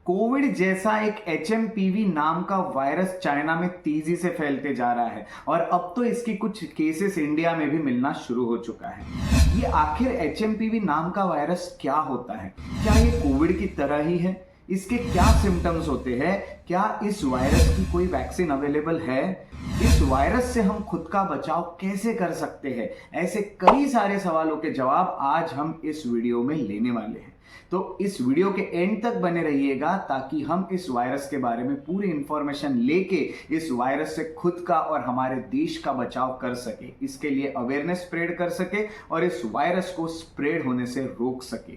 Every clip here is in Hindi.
कोविड जैसा एक एचएमपीवी नाम का वायरस चाइना में तेजी से फैलते जा रहा है और अब तो इसकी कुछ केसेस इंडिया में भी मिलना शुरू हो चुका है। ये आखिर एचएमपीवी नाम का वायरस क्या होता है? क्या ये कोविड की तरह ही है? इसके क्या सिम्टम्स होते हैं? क्या इस वायरस की कोई वैक्सीन अवेलेबल है? इस वायरस से हम खुद का बचाव कैसे कर सकते हैं? ऐसे कई सारे सवालों के जवाब आज हम इस वीडियो में लेने वाले हैं। तो इस वीडियो के एंड तक बने रहिएगा ताकि हम इस वायरस के बारे में पूरी इंफॉर्मेशन लेके इस वायरस से खुद का और हमारे देश का बचाव कर सके, इसके लिए अवेयरनेस स्प्रेड कर सके और इस वायरस को स्प्रेड होने से रोक सके।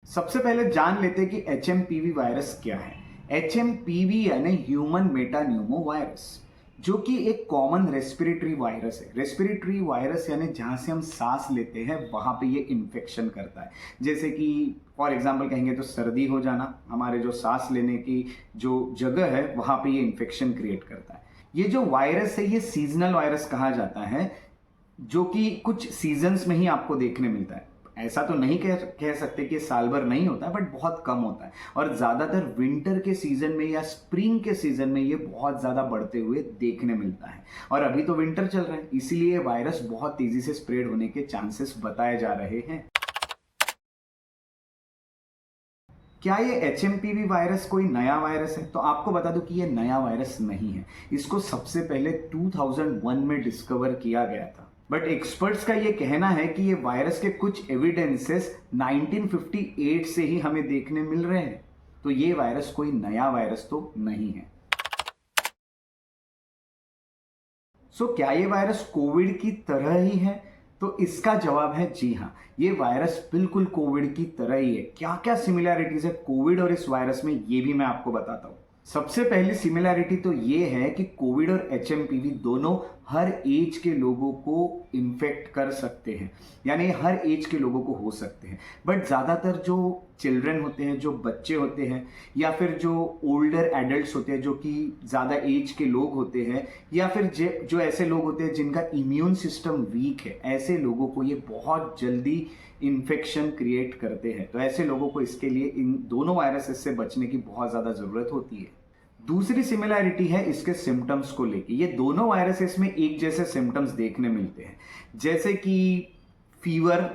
सबसे पहले जान लेते हैं कि एचएमपीवी वायरस क्या है। एचएमपीवी यानी ह्यूमन मेटान्यूमो वायरस, जो कि एक कॉमन रेस्पिरेटरी वायरस है। रेस्पिरेटरी वायरस यानी जहां से हम सांस लेते हैं वहां पे ये इन्फेक्शन करता है। जैसे कि फॉर एग्जांपल कहेंगे तो सर्दी हो जाना, हमारे जो सांस लेने की जो जगह है वहां पे ये इन्फेक्शन क्रिएट करता है। ये जो वायरस है ये सीजनल वायरस कहा जाता है, जो कि कुछ सीजन्स में ही आपको देखने मिलता है। ऐसा तो नहीं कह सकते कि साल भर नहीं होता है, बट बहुत कम होता है और ज्यादातर विंटर के सीजन में या स्प्रिंग के सीजन में ये बहुत ज्यादा बढ़ते हुए देखने मिलता है। और अभी तो विंटर चल रहा है, इसीलिए वायरस बहुत तेजी से स्प्रेड होने के चांसेस बताए जा रहे हैं। क्या ये एचएमपीवी वायरस कोई नया वायरस है? तो आपको बता दूं कि ये नया वायरस नहीं है। इसको सबसे पहले 2001 में डिस्कवर किया गया था, बट एक्सपर्ट्स का ये कहना है कि ये वायरस के कुछ एविडेंसेस 1958 से ही हमें देखने मिल रहे हैं। तो ये वायरस कोई नया वायरस तो नहीं है। क्या ये वायरस कोविड की तरह ही है? तो इसका जवाब है जी हाँ, ये वायरस बिल्कुल कोविड की तरह ही है। क्या क्या सिमिलैरिटीज है कोविड और इस वायरस में, ये भी मैं आपको बताता हूं। सबसे पहली सिमिलैरिटी तो ये है कि कोविड और एचएमपीवी दोनों हर एज के लोगों को इन्फेक्ट कर सकते हैं, यानी हर एज के लोगों को हो सकते हैं। बट ज़्यादातर जो चिल्ड्रन होते हैं, जो बच्चे होते हैं, या फिर जो ओल्डर एडल्ट्स होते हैं, जो कि ज़्यादा एज के लोग होते हैं, या फिर जो ऐसे लोग होते हैं जिनका इम्यून सिस्टम वीक है, ऐसे लोगों को ये बहुत जल्दी इन्फेक्शन क्रिएट करते हैं। तो ऐसे लोगों को इसके लिए इन दोनों वायरसेस से बचने की बहुत ज़्यादा ज़रूरत होती है। दूसरी सिमिलैरिटी है इसके सिम्टम्स को लेके। ये दोनों वायरसेस में एक जैसे सिम्टम्स देखने मिलते हैं, जैसे कि फीवर,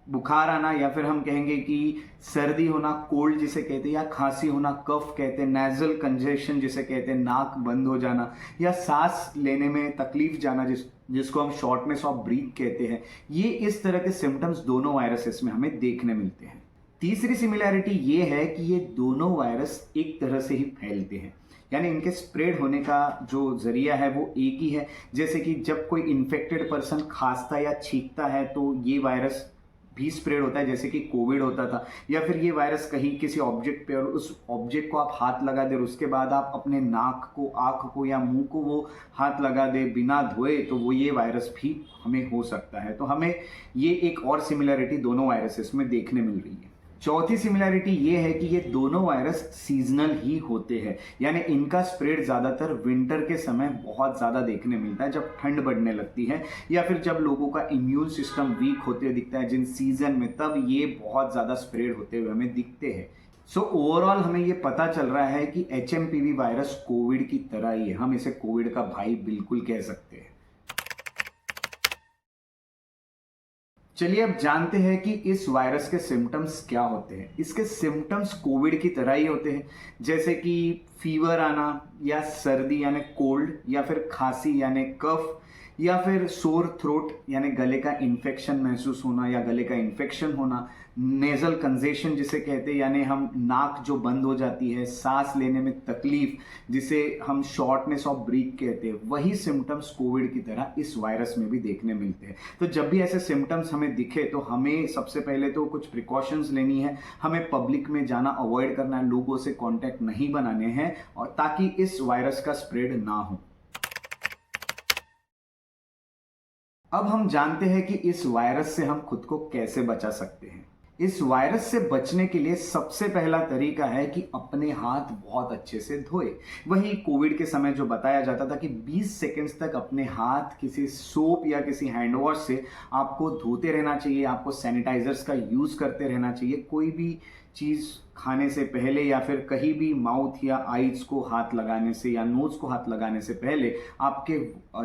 बुखार आना, या फिर हम कहेंगे कि सर्दी होना, कोल्ड जिसे कहते हैं, या खांसी होना, कफ कहते हैं, नेजल कंजेशन जिसे कहते हैं, नाक बंद हो जाना, या सांस लेने में तकलीफ जाना जिसको हम शॉर्टनेस ऑफ ब्रीथ कहते हैं। ये इस तरह के सिम्टम्स दोनों वायरसेस में हमें देखने मिलते हैं। तीसरी सिमिलैरिटी ये है कि ये दोनों वायरस एक तरह से ही फैलते हैं, यानी इनके स्प्रेड होने का जो जरिया है वो एक ही है। जैसे कि जब कोई इन्फेक्टेड पर्सन खांसता या छींकता है तो ये वायरस भी स्प्रेड होता है, जैसे कि कोविड होता था। या फिर ये वायरस कहीं किसी ऑब्जेक्ट पे और उस ऑब्जेक्ट को आप हाथ लगा दे और उसके बाद आप अपने नाक को, आंख को या मुंह को वो हाथ लगा दे बिना धोए, तो वो ये वायरस भी हमें हो सकता है। तो हमें ये एक और सिमिलैरिटी दोनों वायरसेस में देखने मिल रही है। चौथी सिमिलैरिटी ये है कि ये दोनों वायरस सीजनल ही होते हैं, यानी इनका स्प्रेड ज्यादातर विंटर के समय बहुत ज्यादा देखने मिलता है, जब ठंड बढ़ने लगती है या फिर जब लोगों का इम्यून सिस्टम वीक होते हुए दिखता है जिन सीजन में, तब ये बहुत ज्यादा स्प्रेड होते हुए हमें दिखते हैं। ओवरऑल हमें ये पता चल रहा है कि एचएमपीवी वायरस कोविड की तरह ही है। हम इसे कोविड का भाई बिल्कुल कह सकते हैं। चलिए अब जानते हैं कि इस वायरस के सिम्टम्स क्या होते हैं। इसके सिम्टम्स कोविड की तरह ही होते हैं, जैसे कि फीवर आना, या सर्दी यानी कोल्ड, या फिर खांसी यानी कफ, या फिर सोर थ्रोट यानी गले का इन्फेक्शन महसूस होना या गले का इन्फेक्शन होना, नेजल कंजेशन जिसे कहते हैं यानी हम नाक जो बंद हो जाती है, सांस लेने में तकलीफ जिसे हम शॉर्टनेस ऑफ ब्रीथ कहते हैं, वही सिम्टम्स कोविड की तरह इस वायरस में भी देखने मिलते हैं। तो जब भी ऐसे सिम्टम्स हमें दिखे तो हमें सबसे पहले तो कुछ प्रिकॉशंस लेनी है। हमें पब्लिक में जाना अवॉइड करना है, लोगों से कॉन्टैक्ट नहीं बनाने हैं, और ताकि इस वायरस का स्प्रेड ना हो। अब हम जानते हैं कि इस वायरस से हम खुद को कैसे बचा सकते हैं। इस वायरस से बचने के लिए सबसे पहला तरीका है कि अपने हाथ बहुत अच्छे से धोए। वही कोविड के समय जो बताया जाता था कि 20 सेकंड्स तक अपने हाथ किसी सोप या किसी हैंड वॉश से आपको धोते रहना चाहिए, आपको सैनिटाइजर्स का यूज़ करते रहना चाहिए। कोई भी चीज़ खाने से पहले या फिर कहीं भी माउथ या आईज को हाथ लगाने से या नोज को हाथ लगाने से पहले आपके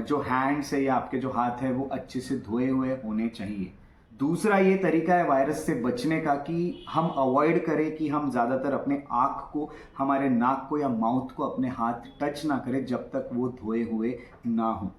जो हैंड्स है या आपके जो हाथ है वो अच्छे से धोए हुए होने चाहिए। दूसरा ये तरीका है वायरस से बचने का कि हम अवॉइड करें कि हम ज़्यादातर अपने आँख को, हमारे नाक को या माउथ को अपने हाथ टच ना करें जब तक वो धोए हुए ना हो।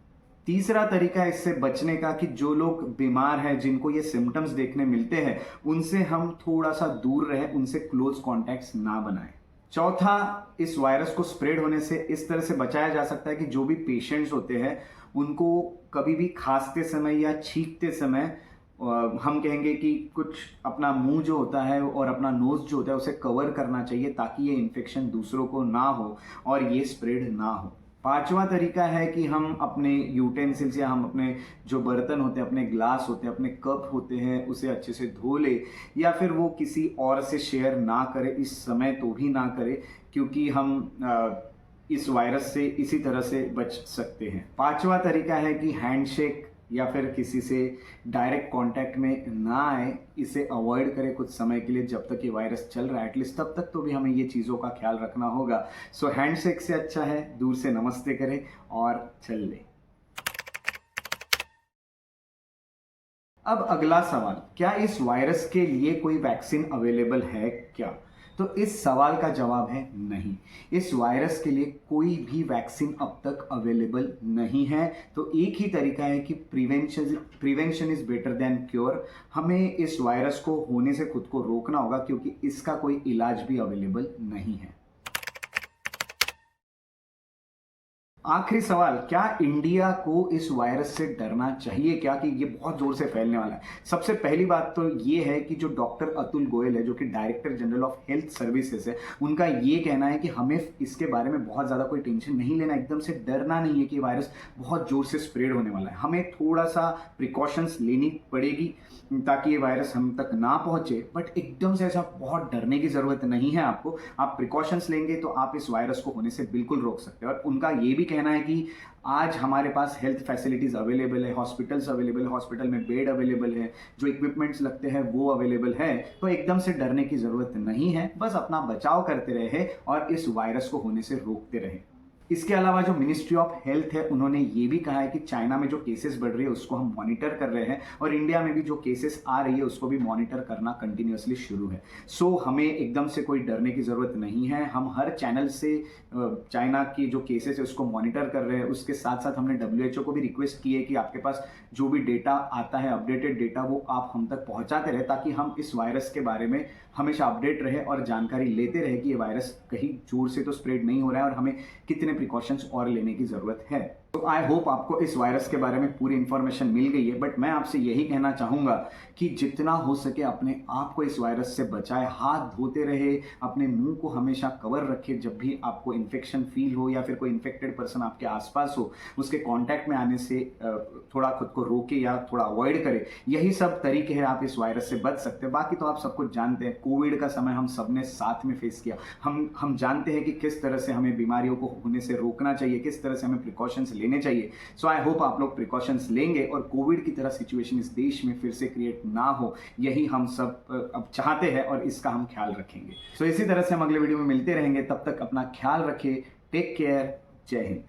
तीसरा तरीका है इससे बचने का कि जो लोग बीमार हैं, जिनको ये सिम्टम्स देखने मिलते हैं, उनसे हम थोड़ा सा दूर रहें, उनसे क्लोज कॉन्टैक्ट्स ना बनाएं। चौथा, इस वायरस को स्प्रेड होने से इस तरह से बचाया जा सकता है कि जो भी पेशेंट्स होते हैं उनको कभी भी खांसते समय या छींकते समय हम कहेंगे कि कुछ अपना मुंह जो होता है और अपना नोज जो होता है उसे कवर करना चाहिए ताकि ये इन्फेक्शन दूसरों को ना हो और ये स्प्रेड ना हो। पांचवा तरीका है कि हम अपने यूटेंसिल्स या हम अपने जो बर्तन होते हैं, अपने ग्लास होते हैं, अपने कप होते हैं, उसे अच्छे से धो ले या फिर वो किसी और से शेयर ना करे, इस समय तो भी ना करे, क्योंकि हम इस वायरस से इसी तरह से बच सकते हैं। पांचवा तरीका है कि हैंडशेक या फिर किसी से डायरेक्ट कांटेक्ट में ना आए, इसे अवॉइड करें कुछ समय के लिए जब तक ये वायरस चल रहा है। एटलीस्ट तब तक तो भी हमें ये चीज़ों का ख्याल रखना होगा। सो हैंडशेक से अच्छा है दूर से नमस्ते करें और चल ले। अब अगला सवाल, क्या इस वायरस के लिए कोई वैक्सीन अवेलेबल है क्या? तो इस सवाल का जवाब है नहीं। इस वायरस के लिए कोई भी वैक्सीन अब तक अवेलेबल नहीं है। तो एक ही तरीका है कि prevention is better than cure. हमें इस वायरस को होने से खुद को रोकना होगा क्योंकि इसका कोई इलाज भी अवेलेबल नहीं है। आखिरी सवाल, क्या इंडिया को इस वायरस से डरना चाहिए क्या, कि ये बहुत जोर से फैलने वाला है? सबसे पहली बात तो ये है कि जो डॉक्टर अतुल गोयल है, जो कि director general of health services है, उनका ये कहना है कि हमें इसके बारे में बहुत ज़्यादा कोई टेंशन नहीं लेना, एकदम से डरना नहीं है कि वायरस बहुत जोर से स्प्रेड होने वाला है। हमें थोड़ा सा प्रिकॉशंस लेनी पड़ेगी ताकि ये वायरस हम तक ना पहुंचे, बट एकदम से ऐसा बहुत डरने की ज़रूरत नहीं है आपको। आप प्रिकॉशंस लेंगे तो आप इस वायरस को होने से बिल्कुल रोक सकते हैं। और उनका ये भी कहना है कि आज हमारे पास हेल्थ फैसिलिटीज़ अवेलेबल है, हॉस्पिटल्स अवेलेबल है, हॉस्पिटल में बेड अवेलेबल है, जो इक्विपमेंट्स लगते हैं वो अवेलेबल है। तो एकदम से डरने की ज़रूरत नहीं है, बस अपना बचाव करते रहे और इस वायरस को होने से रोकते रहे। इसके अलावा जो मिनिस्ट्री ऑफ हेल्थ है, उन्होंने ये भी कहा है कि चाइना में जो केसेस बढ़ रही है उसको हम मॉनिटर कर रहे हैं और इंडिया में भी जो केसेस आ रही है उसको भी मॉनिटर करना कंटिन्यूअसली शुरू है। सो हमें एकदम से कोई डरने की ज़रूरत नहीं है। हम हर चैनल से चाइना की जो केसेस है उसको मॉनिटर कर रहे हैं। उसके साथ साथ हमने WHO को भी रिक्वेस्ट की है कि आपके पास जो भी डेटा आता है, अपडेटेड डेटा, वो आप हम तक पहुंचाते रहे ताकि हम इस वायरस के बारे में हमेशा अपडेट रहे और जानकारी लेते रहे कि ये वायरस कहीं जोर से तो स्प्रेड नहीं हो रहा है और हमें कितने प्रिकॉशंस और लेने की ज़रूरत है। तो आई होप आपको इस वायरस के बारे में पूरी इन्फॉर्मेशन मिल गई है, बट मैं आपसे यही कहना चाहूँगा कि जितना हो सके अपने आप को इस वायरस से बचाए, हाथ धोते रहे, अपने मुंह को हमेशा कवर रखे। जब भी आपको इन्फेक्शन फील हो या फिर कोई इन्फेक्टेड पर्सन आपके आसपास हो, उसके कांटेक्ट में आने से थोड़ा खुद को रोके या थोड़ा अवॉइड करे। यही सब तरीके हैं, आप इस वायरस से बच सकते हैं। बाकी तो आप सब कुछ जानते हैं, कोविड का समय हम सब ने साथ में फेस किया। हम जानते हैं कि किस तरह से हमें बीमारियों को होने से रोकना चाहिए, किस तरह से हमें प्रिकॉशंस लेने चाहिए। सो आई होप आप लोग प्रिकॉशंस लेंगे और कोविड की तरह सिचुएशन इस देश में फिर से क्रिएट ना हो, यही हम सब अब चाहते हैं और इसका हम ख्याल रखेंगे। सो इसी तरह से हम अगले वीडियो में मिलते रहेंगे। तब तक अपना ख्याल रखें। Take care. जय हिंद।